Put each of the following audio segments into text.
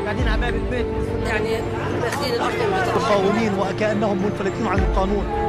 يعني تأجيل الأرض مقاومين وكأنهم منفلتين عن القانون.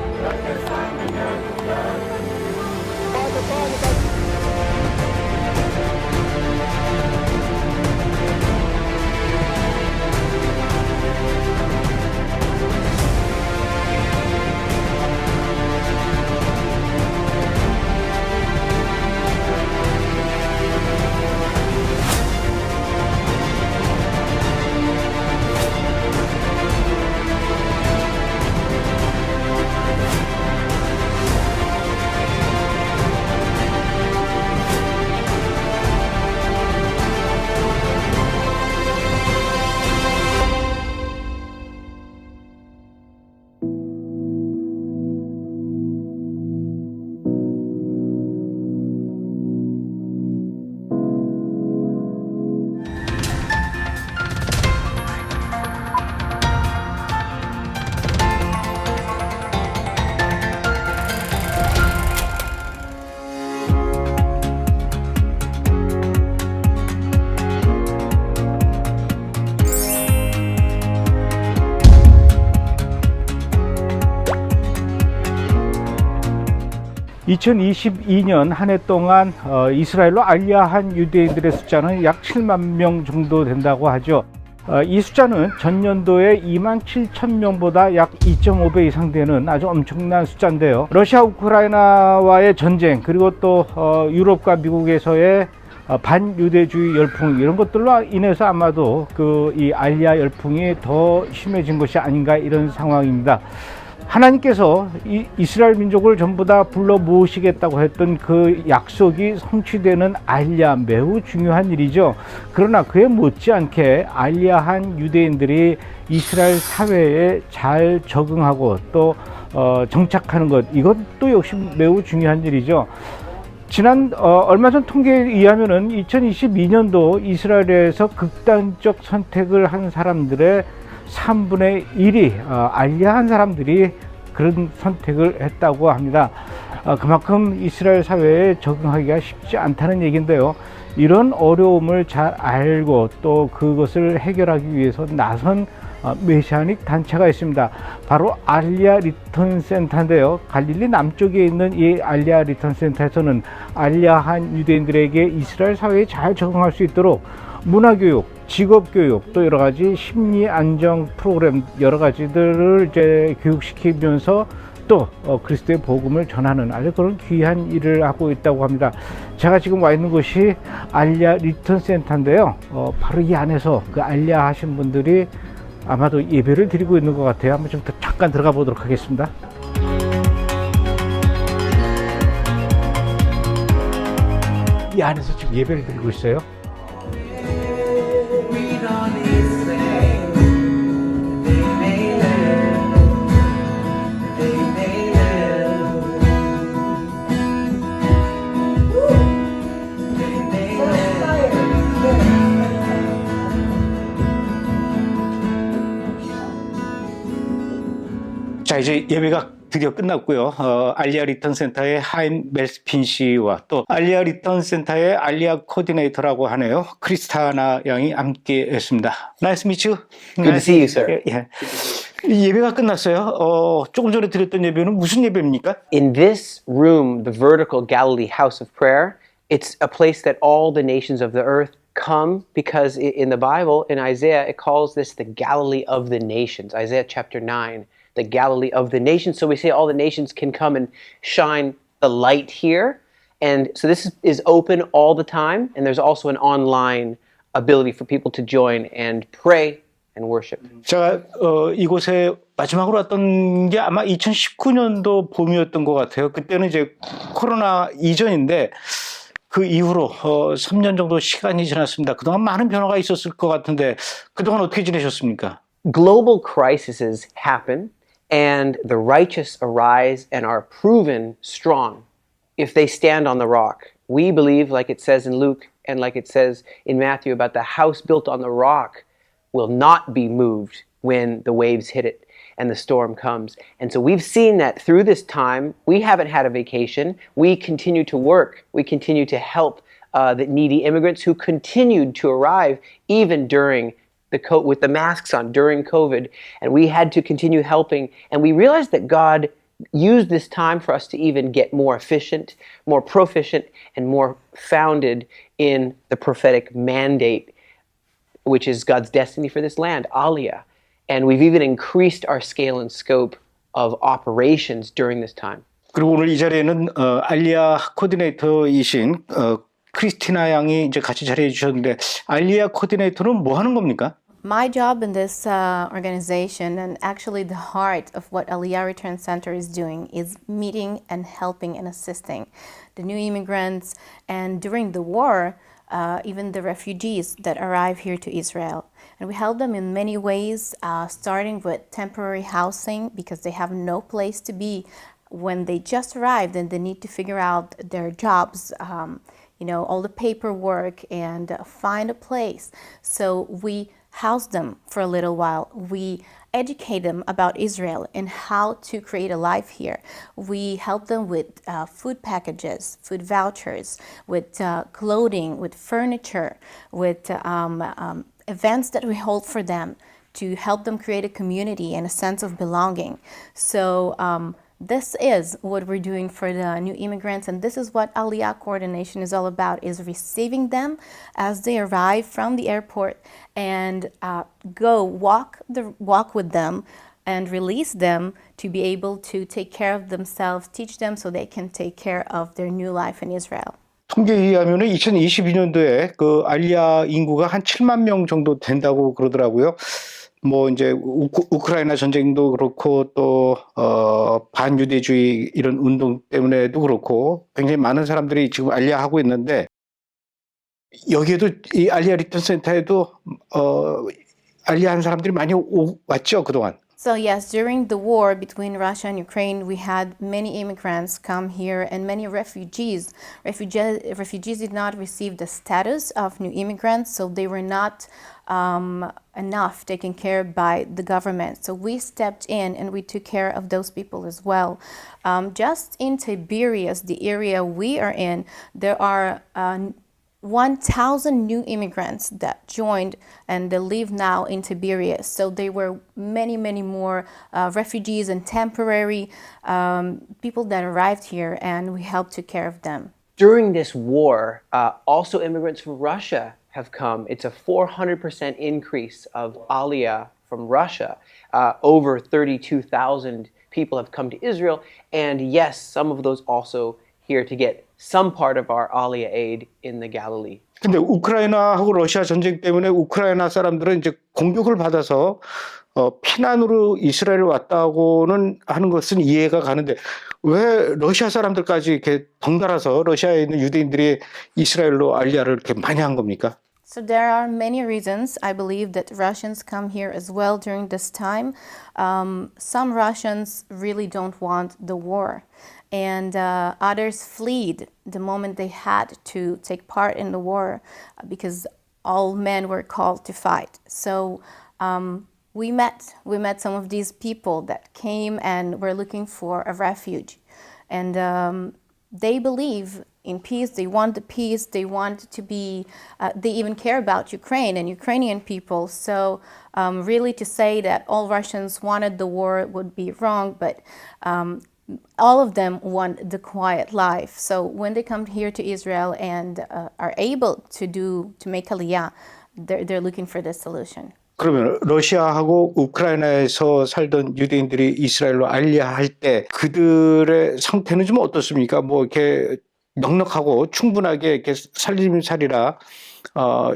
2022년 한 해 동안 이스라엘로 알리야한 유대인들의 숫자는 약 7만 명 정도 된다고 하죠. 이 숫자는 전년도에 2만 7천 명보다 약 2.5배 이상 되는 아주 엄청난 숫자인데요. 러시아 우크라이나와의 전쟁, 그리고 또 유럽과 미국에서의 반유대주의 열풍, 이런 것들로 인해서 아마도 이 알리야 열풍이 더 심해진 것이 아닌가, 이런 상황입니다. 하나님께서 이스라엘 민족을 전부 다 불러 모으시겠다고 했던 그 약속이 성취되는 알리야, 매우 중요한 일이죠. 그러나 그에 못지않게 알리야한 유대인들이 이스라엘 사회에 잘 적응하고 또 정착하는 것, 이것도 역시 매우 중요한 일이죠. 얼마 전 통계에 의하면은 2022년도 이스라엘에서 극단적 선택을 한 사람들의 3분의 1이 알리야한 사람들이 그런 선택을 했다고 합니다. 그만큼 이스라엘 사회에 적응하기가 쉽지 않다는 얘기인데요. 이런 어려움을 잘 알고 또 그것을 해결하기 위해서 나선 메시아닉 단체가 있습니다. 바로 알리야 리턴센터인데요. 갈릴리 남쪽에 있는 이 알리야 리턴센터에서는 알리야한 유대인들에게 이스라엘 사회에 잘 적응할 수 있도록 문화교육, 직업교육, 또 여러가지 심리안정 프로그램, 여러가지들을 이제 교육시키면서 또 그리스도의 복음을 전하는 아주 그런 귀한 일을 하고 있다고 합니다. 제가 지금 와 있는 곳이 알리야 리턴센터인데요. 바로 이 안에서 그 알리야 하신 분들이 아마도 예배를 드리고 있는 것 같아요. 한번 좀 잠깐 들어가 보도록 하겠습니다. 이 안에서 지금 예배를 드리고 있어요. 자, 이제 예배가 드디어 끝났고요. 알리야 리턴센터의 메일스핀 씨와 또 알리야 리턴센터의 알리야 코디네이터라고 하네요. 크리스타나 양이 함께 했습니다. Nice to meet you. Good to see you, sir. 예. 예배가 끝났어요. 조금 전에 드렸던 예배는 무슨 예배입니까? In this room, the vertical Galilee house of prayer, it's a place that all the nations of the earth come, because in the Bible, in Isaiah, it calls this the Galilee of the nations. Isaiah chapter 9. The Galilee of the nations. So we say all the nations can come and shine the light here. And so this is open all the time. And there's also an online ability for people to join and pray and worship. 제가 이곳에 마지막으로 왔던 게 아마 2019년도 봄이었던 것 같아요. 그때는 이제 코로나 이전인데 그 이후로 3년 정도 시간이 지났습니다. 그동안 많은 변화가 있었을 것 같은데 그동안 어떻게 지내셨습니까? Global crises happen. And the righteous arise and are proven strong if they stand on the rock. We believe, like it says in Luke and like it says in Matthew, about the house built on the rock will not be moved when the waves hit it and the storm comes. And so we've seen that through this time. We haven't had a vacation. We continue to work. We continue to help the needy immigrants who continued to arrive even during with the masks on during COVID, and we had to continue helping. And we realized that God used this time for us to even get more efficient, more proficient, and more founded in the prophetic mandate, which is God's destiny for this land, Aliyah. And we've even increased our scale and scope of operations during this time. 그리고 오늘 이 자리에는 알리야 코디네이터이신 크리스티나 양이 이제 같이 자리해 주셨는데 알리야 코디네이터는 뭐 하는 겁니까? My job in this organization, and actually the heart of what Aliyah Return Center is doing, is meeting and helping and assisting the new immigrants, and during the war, even the refugees that arrive here to Israel. And we help them in many ways, starting with temporary housing because they have no place to be when they just arrived and they need to figure out their jobs, all the paperwork and find a place. So we house them for a little while. We educate them about Israel and how to create a life here. We help them with food packages, food vouchers, with clothing, with furniture, with events that we hold for them to help them create a community and a sense of belonging. So this is what we're doing for the new immigrants, and this is what Aliyah coordination is all about, is receiving them as they arrive from the airport and go walk with them and release them to be able to take care of themselves, teach them so they can take care of their new life in Israel. 통계에 의하면 2022년도에 그 알리야 인구가 한 7만 명 정도 된다고 그러더라고요. 뭐 이제 우크라이나 전쟁도 그렇고 또 반유대주의 이런 운동 때문에도 그렇고 굉장히 많은 사람들이 지금 알리야 하고 있는데 여기에도 이 알리야 리턴 센터에도 알리야 한 사람들이 많이 왔죠 그동안. So yes, during the war between Russia and Ukraine, we had many immigrants come here and many refugees. Refugees did not receive the status of new immigrants, so they were not enough taken care of by the government. So we stepped in and we took care of those people as well. Just in Tiberias, the area we are in, there are 1,000 new immigrants that joined and they live now in Tiberias. So there were many, many more refugees and temporary people that arrived here, and we helped take care of them. During this war, also immigrants from Russia have come. It's a 400% increase of Aliyah from Russia. Over 32,000 people have come to Israel, and yes, some of those also here to get some part of our Aliyah aid in the Galilee. 근데 우크라이나하고 러시아 전쟁 때문에 우크라이나 사람들은 이제 공격을 받아서 피난으로 이스라엘 왔다고는 하는 것은 이해가 가는데 왜 러시아 사람들까지 이렇게 덩달아서 러시아에 있는 유대인들이 이스라엘로 알리야를 이렇게 많이 한 겁니까? So there are many reasons. I believe that Russians come here as well during this time. Some Russians really don't want the war. And others fled the moment they had to take part in the war because all men were called to fight. So we met some of these people that came and were looking for a refuge. And they believe in peace, they want the peace, they want to be, they even care about Ukraine and Ukrainian people. So really to say that all Russians wanted the war would be wrong, but all of them want the quiet life. So when they come here to Israel and are able to make Aliyah, they're looking for this solution. 그러면 러시아하고 우크라이나에서 살던 유대인들이 이스라엘로 알리야 할 때 그들의 상태는 좀 어떻습니까? 뭐 이렇게 넉넉하고 충분하게 이렇게 살림살이라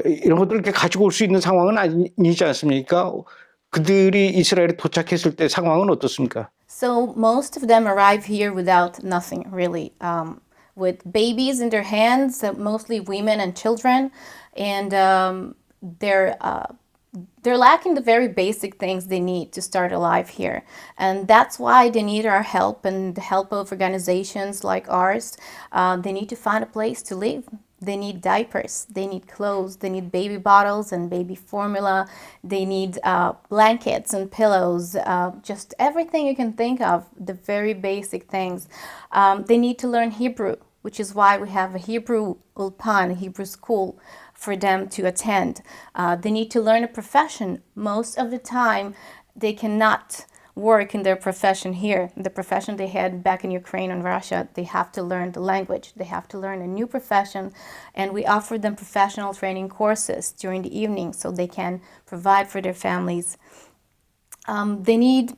이런 것들을 이렇게 가지고 올 수 있는 상황은 아니지 않습니까? 그들이 이스라엘에 도착했을 때 상황은 어떻습니까? So most of them arrive here without nothing, really, with babies in their hands, mostly women and children, and they're lacking the very basic things they need to start a life here. And that's why they need our help and the help of organizations like ours. They need to find a place to live. They need diapers, they need clothes, they need baby bottles and baby formula, they need blankets and pillows, just everything you can think of, the very basic things. They need to learn Hebrew, which is why we have a Hebrew ulpan, a Hebrew school, for them to attend. They need to learn a profession. Most of the time, they cannot work in their profession here. The profession they had back in Ukraine and Russia, they have to learn the language. They have to learn a new profession. And we offer them professional training courses during the evening so they can provide for their families. They need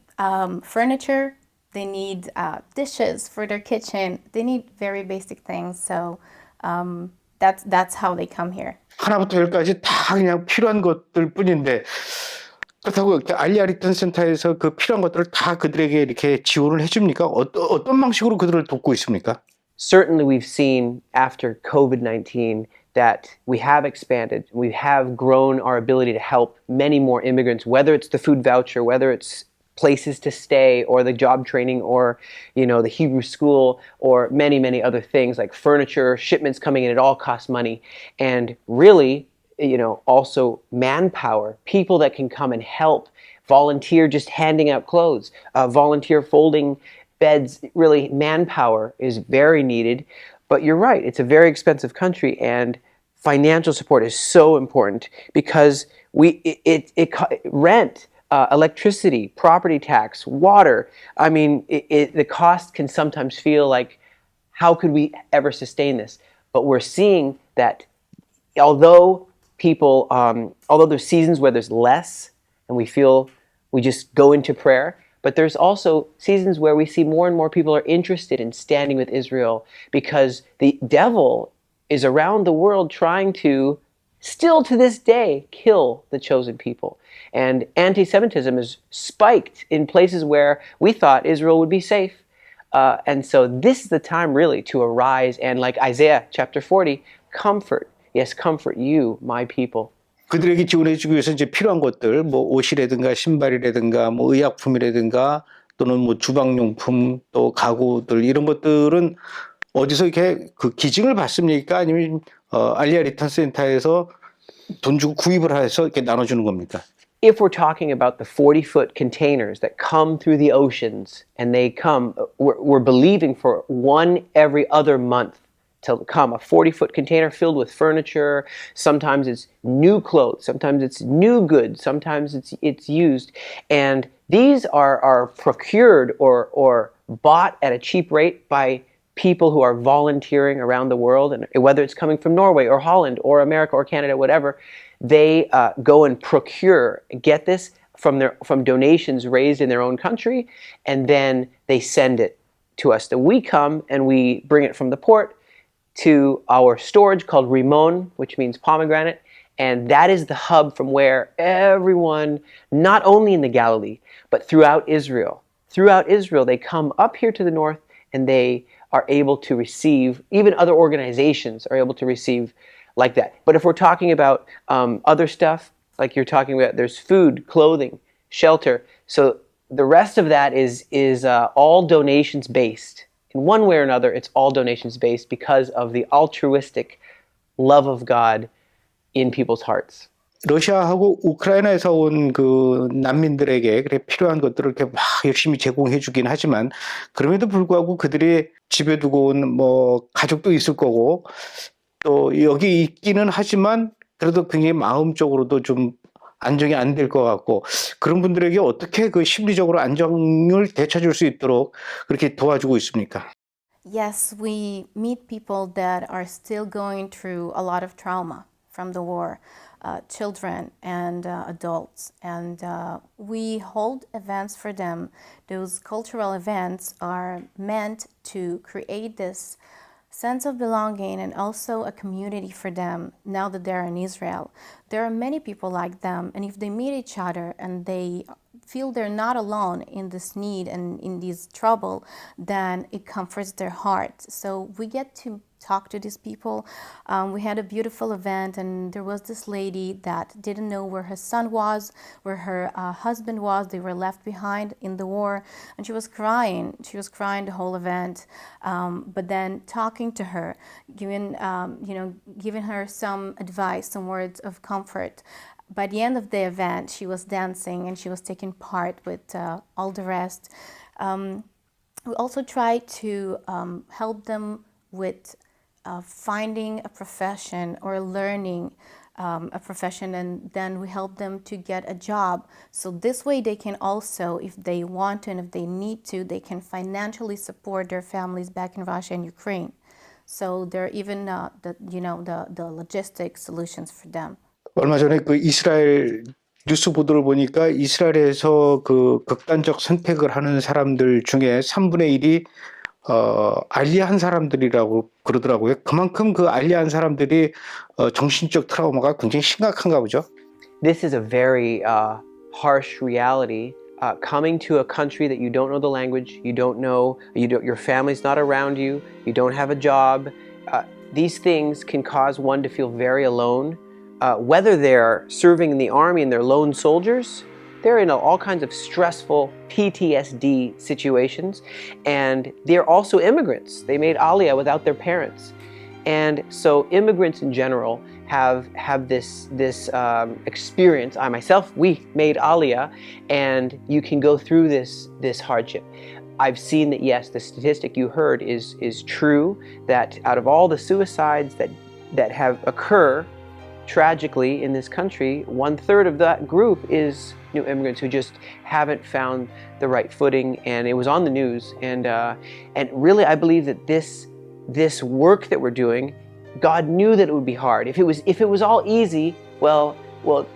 furniture. They need dishes for their kitchen. They need very basic things. So that's how they come here. 하나부터 열까지 다 그냥 필요한 것들 뿐인데 그렇다고 알리야 리턴센터에서 그 필요한 것들을 다 그들에게 이렇게 지원을 해줍니까? 어떤 방식으로 그들을 돕고 있습니까? Certainly we've seen after COVID-19 that we have expanded, we have grown our ability to help many more immigrants, whether it's the food voucher, whether it's places to stay or the job training or, the Hebrew school or many, many other things like furniture, shipments coming in, it all costs money. And really, also manpower, people that can come and help, volunteer just handing out clothes, volunteer folding beds. Really, manpower is very needed. But you're right, it's a very expensive country, and financial support is so important because rent, electricity, property tax, water. I mean, the cost can sometimes feel like, how could we ever sustain this? But we're seeing that although there's seasons where there's less and we feel we just go into prayer, but there's also seasons where we see more and more people are interested in standing with Israel because the devil is around the world trying to, still to this day, kill the chosen people. And anti-Semitism is spiked in places where we thought Israel would be safe. And so this is the time really to arise and, like Isaiah chapter 40, comfort. Yes, comfort you, my people. 그들에게 지원해주기 위해서 이제 필요한 것들, 뭐 옷이라든가 신발이라든가 뭐 의약품이라든가 또는 뭐 주방용품 또 가구들 이런 것들은 어디서 이렇게 그 기증을 받습니까? 아니면 알리야 리턴센터에서 돈 주고 구입을 해서 이렇게 나눠주는 겁니까? If we're talking about the 40-foot containers that come through the oceans and they come, we're believing for one every other month to come, a 40-foot container filled with furniture. Sometimes it's new clothes, sometimes it's new goods, sometimes it's used. And these are procured or bought at a cheap rate by people who are volunteering around the world, and whether it's coming from Norway or Holland or America or Canada, whatever, they go and get this from donations raised in their own country, and then they send it to us. Then we come and we bring it from the port to our storage called Rimon, which means pomegranate, and that is the hub from where everyone, not only in the Galilee, but throughout Israel, they come up here to the north and they are able to receive, even other organizations are able to receive like that. But if we're talking about other stuff, like you're talking about, there's food, clothing, shelter. So the rest of that is all donations based. In one way or another, it's all donations based because of the altruistic love of God in people's hearts. 러시아하고 우크라이나에서 온 그 난민들에게 그래 필요한 것들을 이렇게 막 열심히 제공해 주긴 하지만 그럼에도 불구하고 그들이 집에 두고 온 뭐 가족도 있을 거고 또 여기 있기는 하지만 그래도 굉장히 마음적으로도 좀 안정이 안 될 것 같고 그런 분들에게 어떻게 그 심리적으로 안정을 되찾을 수 있도록 그렇게 도와주고 있습니까? Yes, we meet people that are still going through a lot of trauma from the war, children and adults, and we hold events for them. Those cultural events are meant to create this sense of belonging and also a community for them now that they're in Israel. There are many people like them, and if they meet each other and they feel they're not alone in this need and in this trouble, then it comforts their heart. So we get to talk to these people. We had a beautiful event, and there was this lady that didn't know where her son was, where her husband was. They were left behind in the war, and she was crying. She was crying the whole event. But then talking to her, giving her some advice, some words of comfort. By the end of the event, she was dancing and she was taking part with all the rest. We also try to help them with finding a profession or learning a profession, and then we help them to get a job. So this way they can also, if they want to and if they need to, they can financially support their families back in Russia and Ukraine. So there are even the logistic solutions for them. 얼마 전에 그 이스라엘 뉴스 보도를 보니까 이스라엘에서 그 극단적 선택을 하는 사람들 중에 3분의 1이 알리야한 사람들이라고 그러더라고요. 그만큼 그 알리야한 사람들이 정신적 트라우마가 굉장히 심각한가 보죠. This is a very harsh reality. Coming to a country that you don't know the language, you don't know, your family's not around you, you don't have a job. These things can cause one to feel very alone. Whether they're serving in the army and they're lone soldiers, they're in all kinds of stressful PTSD situations, and they're also immigrants. They made Aliyah without their parents. And so immigrants in general have this experience. I myself, we made Aliyah, and you can go through this hardship. I've seen that, yes, the statistic you heard is true, that out of all the suicides that have occur tragically in this country, 1/3 of that group is new immigrants who just haven't found the right footing, and it was on the news. And really, I believe that this work that we're doing, God knew that it would be hard. If it was all easy, well,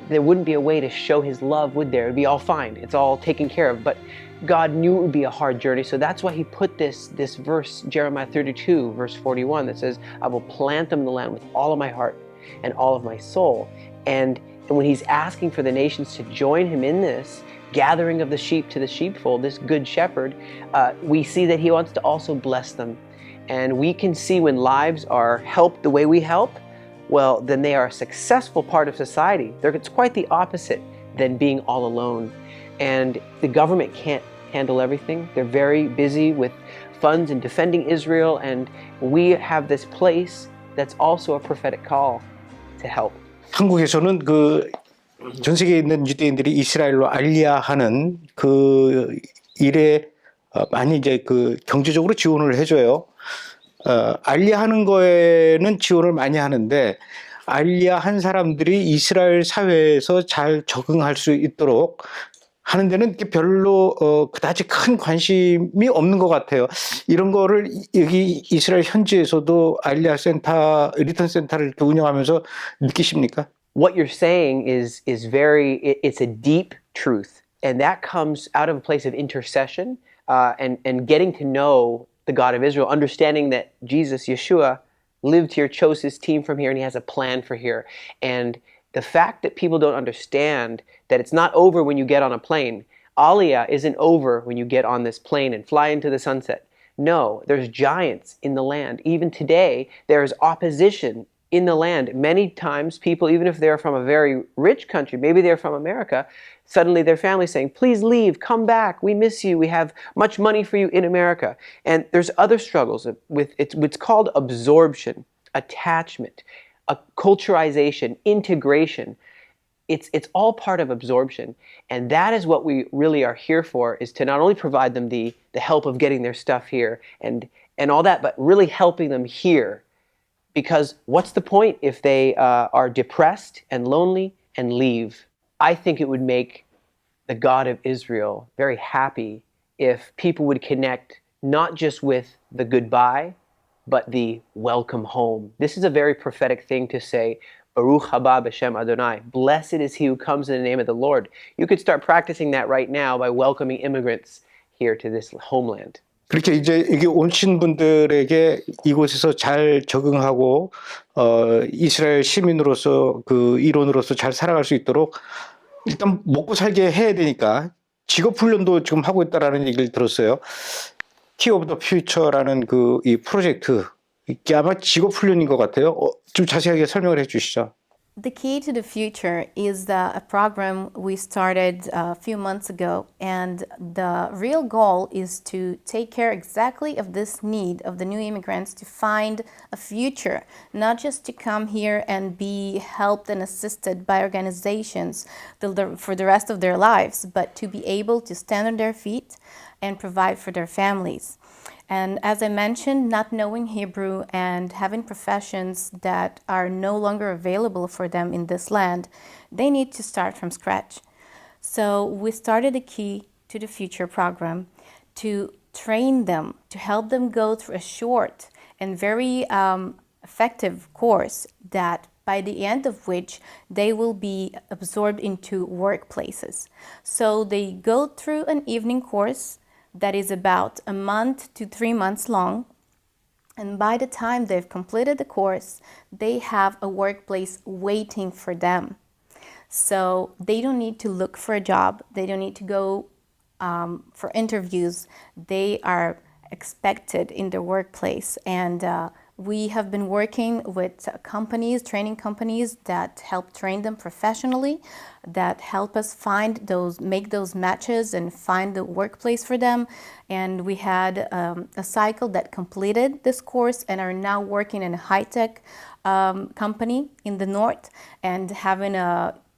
there wouldn't be a way to show His love, would there? It'd be all fine. It's all taken care of. But God knew it would be a hard journey, so that's why He put this verse, Jeremiah 32, verse 41, that says, "I will plant them in the land with all of my heart and all of my soul." And when He's asking for the nations to join Him in this gathering of the sheep to the sheepfold, this good shepherd, we see that He wants to also bless them. And we can see when lives are helped the way we help, well, then they are a successful part of society. It's quite the opposite than being all alone. And the government can't handle everything. They're very busy with funds and defending Israel, and we have this place that's also a prophetic call to help. 한국에서는 그 전 세계에 있는 유대인들이 이스라엘로 알리야하는 그 일에 많이 이제 그 경제적으로 지원을 해줘요. 알리야하는 거에는 지원을 많이 하는데 알리야한 사람들이 이스라엘 사회에서 잘 적응할 수 있도록 하는 데는 별로 그다지 큰 관심이 없는 것 같아요. 이런 거를 여기 이스라엘 현지에서도 알리야 센터, 리턴센터를 운영하면서 느끼십니까? What you're saying is it's a deep truth, and that comes out of a place of intercession and getting to know the God of Israel, understanding that Jesus, Yeshua, lived here, chose His team from here, and He has a plan for here. And the fact that people don't understand that it's not over when you get on a plane. Aliyah isn't over when you get on this plane and fly into the sunset. No, there's giants in the land. Even today, there's opposition in the land. Many times people, even if they're from a very rich country, maybe they're from America, suddenly their family's saying, "Please leave, come back, we miss you, we have much money for you in America." And there's other struggles with it's called absorption, attachment, acculturation, integration. It's all part of absorption. And that is what we really are here for, is to not only provide them the help of getting their stuff here and all that, but really helping them here. Because what's the point if they are depressed and lonely and leave? I think it would make the God of Israel very happy if people would connect not just with the goodbye, but the welcome home. This is a very prophetic thing to say, Baruch haba b'shem Adonai. Blessed is he who comes in the name of the Lord. You could start practicing that right now by welcoming immigrants here to this homeland. 그렇게 이제 여기 오신 분들에게 이곳에서 잘 적응하고 이스라엘 시민으로서 그 일원으로서 잘 살아갈 수 있도록 일단 먹고 살게 해야 되니까 직업 훈련도 지금 하고 있다라는 얘기를 들었어요. Key of the Future라는 그 이 프로젝트 이게 아마 직업 훈련인 것 같아요. 좀 자세하게 설명을 해주시죠. The Key to the Future is a program we started a few months ago, and the real goal is to take care exactly of this need of the new immigrants to find a future, not just to come here and be helped and assisted by organizations for the rest of their lives, but to be able to stand on their feet and provide for their families. And as I mentioned, not knowing Hebrew and having professions that are no longer available for them in this land, they need to start from scratch. So we started a Key to the Future program to train them, to help them go through a short and very effective course that by the end of which they will be absorbed into workplaces. So they go through an evening course that is about a month to 3 months long. And by the time they've completed the course, they have a workplace waiting for them. So they don't need to look for a job. They don't need to go for interviews. They are expected in the workplace. And we have been working with companies, training companies that help train them professionally, that help us make those matches and find the workplace for them. And we had a cycle that completed this course and are now working in a high-tech company in the north and having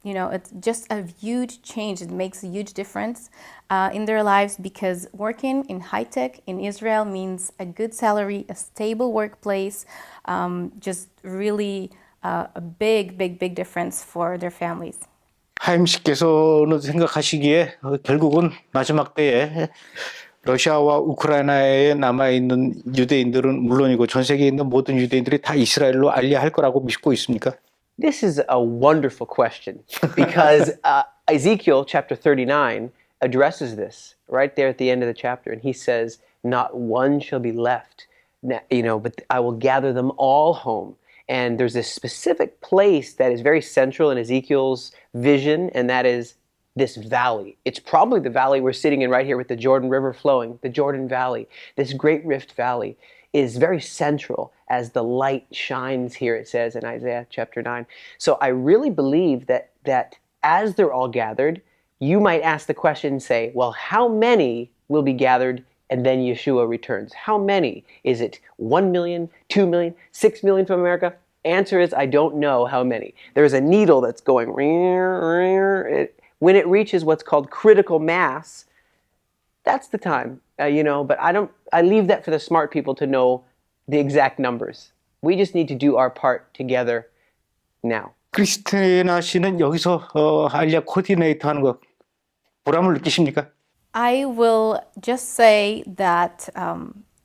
it's just a huge change. It makes a huge difference in their lives because working in high tech in Israel means a good salary, a stable workplace, just really a big difference for their families. 하임 씨께서는 생각하시기에 결국은 마지막 때에 러시아와 우크라이나에 남아있는 유대인들은 물론이고 전 세계에 있는 모든 유대인들이 다 이스라엘로 알리야 할 거라고 믿고 있습니까? This is a wonderful question because Ezekiel chapter 39 addresses this right there at the end of the chapter, and he says, "Not one shall be left, but I will gather them all home." And there's this specific place that is very central in Ezekiel's vision, and that is this valley. It's probably the valley we're sitting in right here with the Jordan River flowing, the Jordan Valley. This great Rift Valley is very central as the light shines here, it says in Isaiah chapter 9. So I really believe that as they're all gathered, you might ask the question and say, well, how many will be gathered and then Yeshua returns? How many? Is it 1 million, 2 million, 6 million from America? Answer is, I don't know how many. There's a needle that's going, when it reaches what's called critical mass, that's the time, but I leave that for the smart people to know the exact numbers. We just need to do our part together now. 크리스티나 씨는 여기서 알리야 코디네이터 하는 거 보람을 느끼십니까? I will just say that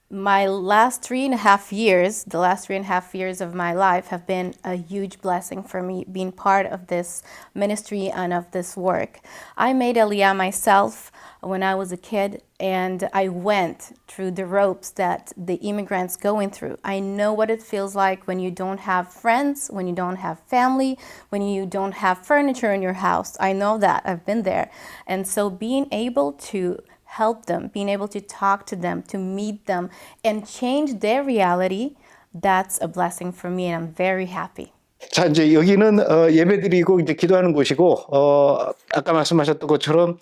my last 3.5 years, the last 3.5 years of my life have been a huge blessing for me, being part of this ministry and of this work. I made Aliyah myself when I was a kid, and I went through the ropes that the immigrants going through. I know what it feels like when you don't have friends, when you don't have family, when you don't have furniture in your house. I know that. I've been there. And so being able to help them, being able to talk to them, to meet them, and change their reality, that's a blessing for me, and I'm very happy. 자, 이제 여기는 예배드리고 이제 기도하는 곳이고 아까 말씀하셨던 것처럼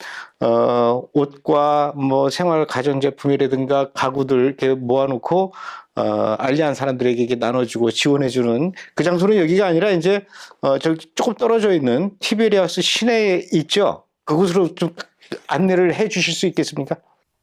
옷과 뭐 생활 가전제품이라든가 가구들 이렇게 모아놓고 알리한 사람들에게 이렇게 나눠주고 지원해주는 그 장소는 여기가 아니라 이제 저기 조금 떨어져 있는 티베리아스 시내에 있죠. 그곳으로 좀 안내를 해주실 수 있겠습니까?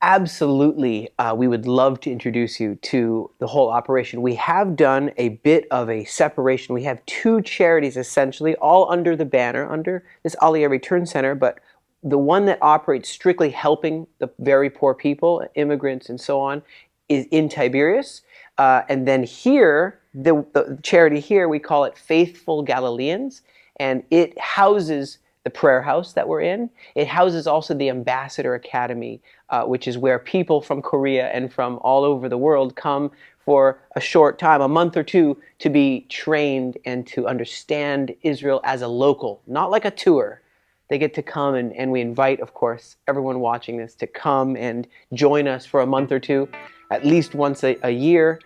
Absolutely. We would love to introduce you to the whole operation. We have done a bit of a separation. We have two charities essentially, all under the banner, under this Aliyah Return Center, but the one that operates strictly helping the very poor people, immigrants and so on, is in Tiberias. And then here, the charity here, we call it Faithful Galileans, and it houses the prayer house that we're in. It houses also the Ambassador Academy, which is where people from Korea and from all over the world come for a short time, a month or two, to be trained and to understand Israel as a local, not like a tour. They get to come and we invite, of course, everyone watching this to come and join us for a month or two, at least once a year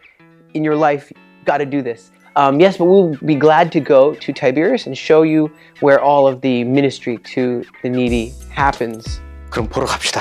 in your life. Got to do this. Yes, but we'll be glad to go to Tiberias and show you where all of the ministry to the needy happens. 그럼 보러 갑시다.